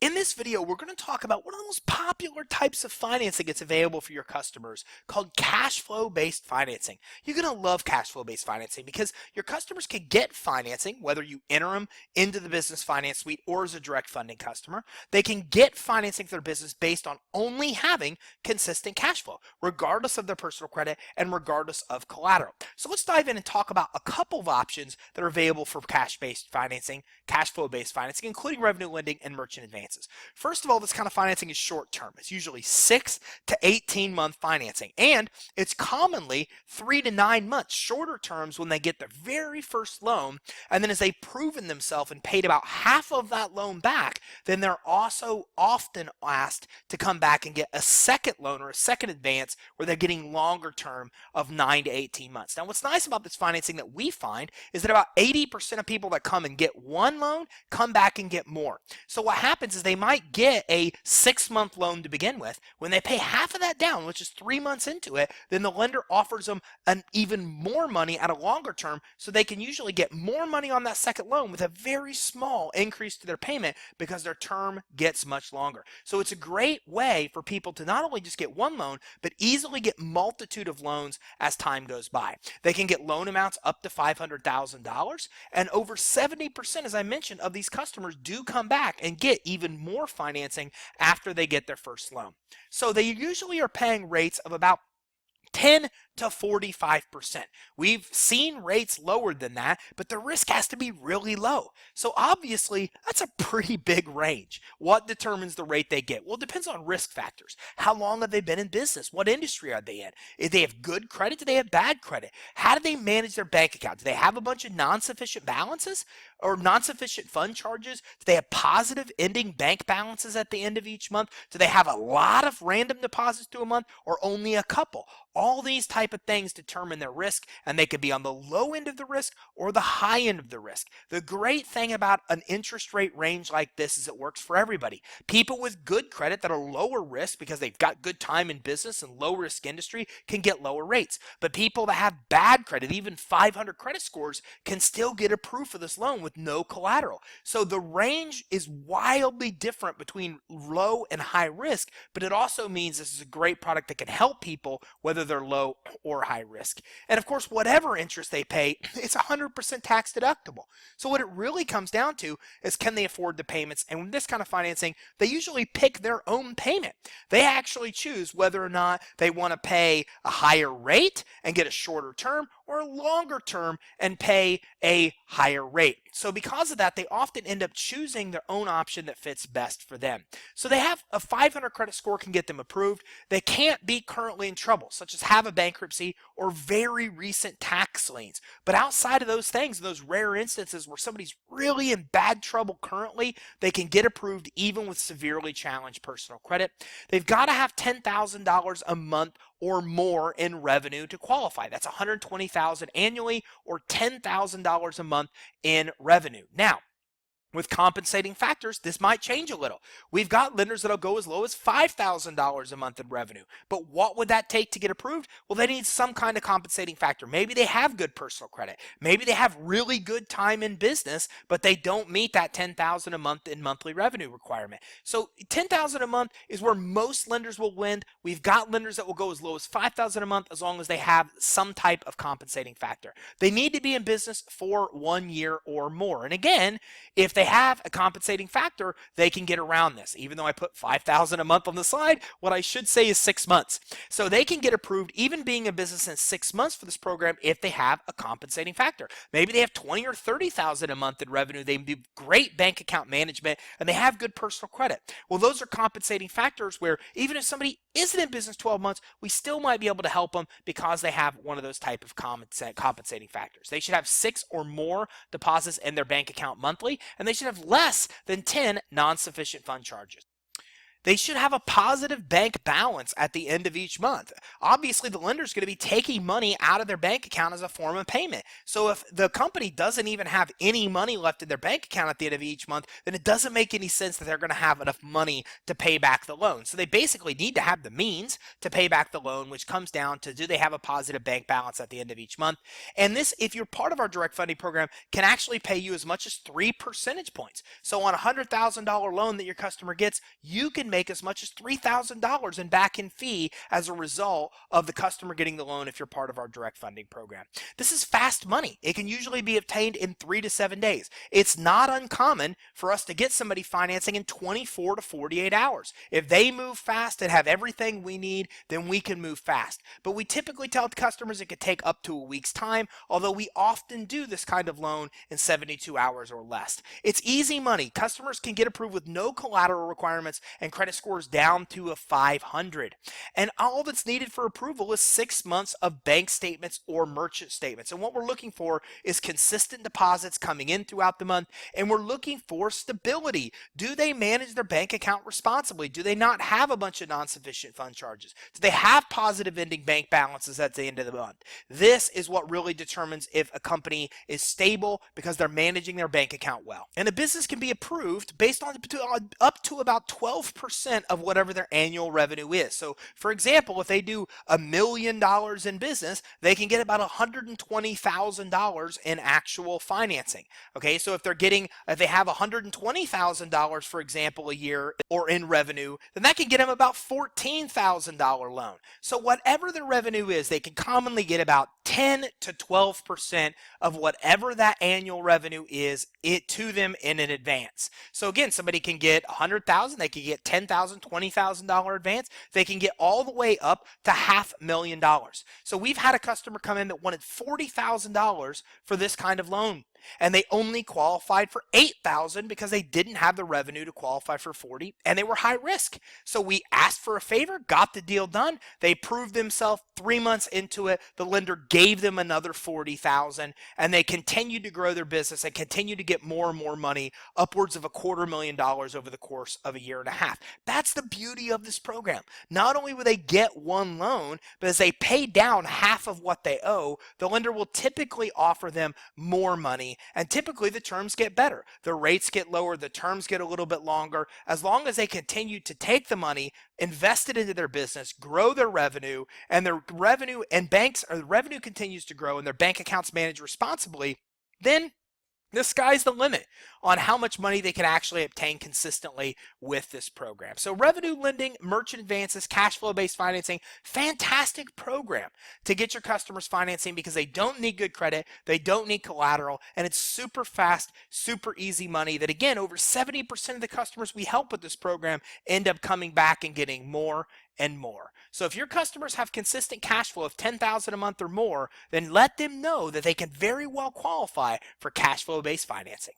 In this video, we're going to talk about one of the most popular types of financing that's available for your customers called cash flow based financing. You're going to love cash flow based financing because your customers can get financing, whether you enter them into the business finance suite or as a direct funding customer. They can get financing for their business based on only having consistent cash flow, regardless of their personal credit and regardless of collateral. So let's dive in and talk about a couple of options that are available for cash based financing, cash flow based financing, including revenue lending and merchant advances. First of all, this kind of financing is short term. It's usually 6 to 18-month financing, and it's commonly 3 to 9 months shorter terms when they get their very first loan, and then as they've proven themselves and paid about half of that loan back, then they're also often asked to come back and get a second loan or a second advance where they're getting longer term of 9 to 18 months. Now, what's nice about this financing that we find is that about 80% of people that come and get one loan come back and get more. So what happens is they might get a 6-month loan to begin with. When they pay half of that down, which is 3 months into it, then the lender offers them an even more money at a longer term, so they can usually get more money on that second loan with a very small increase to their payment because their term gets much longer. So it's a great way for people to not only just get one loan, but easily get multitude of loans as time goes by. They can get loan amounts up to $500,000, and over 70%, as I mentioned, of these customers do come back and get even more financing after they get their first loan. So they usually are paying rates of about 10 to 45%. We've seen rates lower than that, but the risk has to be really low. So obviously, that's a pretty big range. What determines the rate they get? Well, it depends on risk factors. How long have they been in business? What industry are they in? If they have good credit, do they have bad credit? How do they manage their bank account? Do they have a bunch of non-sufficient balances or non-sufficient fund charges? Do they have positive ending bank balances at the end of each month? Do they have a lot of random deposits through a month or only a couple? All these type of things determine their risk, and they could be on the low end of the risk or the high end of the risk. The great thing about an interest rate range like this is it works for everybody. People with good credit that are lower risk because they've got good time in business and low risk industry can get lower rates. But people that have bad credit, even 500 credit scores, can still get approved for this loan with no collateral. So the range is wildly different between low and high risk, but it also means this is a great product that can help people whether they're low or high risk. And of course, whatever interest they pay, it's 100% tax deductible. So what it really comes down to is, can they afford the payments? And with this kind of financing, they usually pick their own payment. They actually choose whether or not they want to pay a higher rate and get a shorter term, or a longer term and pay a higher rate. So because of that, they often end up choosing their own option that fits best for them. So they have a 500 credit score can get them approved. They can't be currently in trouble, such as have a bankruptcy or very recent tax liens. But outside of those things, those rare instances where somebody's really in bad trouble currently, they can get approved even with severely challenged personal credit. They've got to have $10,000 a month or more in revenue to qualify. That's $120,000 annually or $10,000 a month in revenue. Now, with compensating factors, this might change a little. We've got lenders that'll go as low as $5,000 a month in revenue. But what would that take to get approved? Well, they need some kind of compensating factor. Maybe they have good personal credit. Maybe they have really good time in business, but they don't meet that $10,000 a month in monthly revenue requirement. So $10,000 a month is where most lenders will lend. We've got lenders that will go as low as $5,000 a month as long as they have some type of compensating factor. They need to be in business for 1 year or more. And again, if they have a compensating factor, they can get around this. Even though I put $5,000 a month on the slide, what I should say is 6 months. So they can get approved even being in business in 6 months for this program if they have a compensating factor. Maybe they have 20 or 30,000 a month in revenue. They do great bank account management and they have good personal credit. Well, those are compensating factors where even if somebody isn't in business 12 months, we still might be able to help them because they have one of those type of compensating factors. They should have 6 or more deposits in their bank account monthly, and they should have less than 10 non-sufficient fund charges. They should have a positive bank balance at the end of each month. Obviously, the lender is going to be taking money out of their bank account as a form of payment. So if the company doesn't even have any money left in their bank account at the end of each month, then it doesn't make any sense that they're going to have enough money to pay back the loan. So they basically need to have the means to pay back the loan, which comes down to, do they have a positive bank balance at the end of each month? And this, if you're part of our direct funding program, can actually pay you as much as 3 percentage points. So on a $100,000 loan that your customer gets, you can make as much as $3,000 in back-end fee as a result of the customer getting the loan if you're part of our direct funding program. This is fast money. It can usually be obtained in 3 to 7 days. It's not uncommon for us to get somebody financing in 24 to 48 hours. If they move fast and have everything we need, then we can move fast. But we typically tell the customers it could take up to a week's time, although we often do this kind of loan in 72 hours or less. It's easy money. Customers can get approved with no collateral requirements and credit scores down to a 500. And all that's needed for approval is 6 months of bank statements or merchant statements. And what we're looking for is consistent deposits coming in throughout the month, and we're looking for stability. Do they manage their bank account responsibly? Do they not have a bunch of non-sufficient fund charges? Do they have positive ending bank balances at the end of the month? This is what really determines if a company is stable, because they're managing their bank account well. And a business can be approved based on up to about 12% of whatever their annual revenue is. So for example, if they do $1 million in business, they can get about $120,000 in actual financing. Okay, so if they have $120,000, for example, a year or in revenue, then that can get them about $14,000 loan. So whatever the revenue is, they can commonly get about 10 to 12% of whatever that annual revenue is to them in an advance. So again, somebody can get $100,000, they can get $10,000, $20,000 advance. They can get all the way up to $500,000. So we've had a customer come in that wanted $40,000 for this kind of loan, and they only qualified for $8,000 because they didn't have the revenue to qualify for 40, and they were high risk. So we asked for a favor, got the deal done. They proved themselves. 3 months into it, the lender gave them another $40,000, and they continued to grow their business and continued to get more and more money, upwards of $250,000 over the course of a year and a half. That's the beauty of this program. Not only will they get one loan, but as they pay down half of what they owe, the lender will typically offer them more money, and typically the terms get better. The rates get lower, the terms get a little bit longer, as long as they continue to take the money, invest it into their business, grow their revenue, and their revenue and the revenue continues to grow and their bank accounts managed responsibly, then the sky's the limit on how much money they can actually obtain consistently with this program. So revenue lending, merchant advances, cash flow based financing, fantastic program to get your customers financing, because they don't need good credit, they don't need collateral, and it's super fast, super easy money that, again, over 70% of the customers we help with this program end up coming back and getting more and more. So if your customers have consistent cash flow of $10,000 a month or more, then let them know that they can very well qualify for cash flow based financing.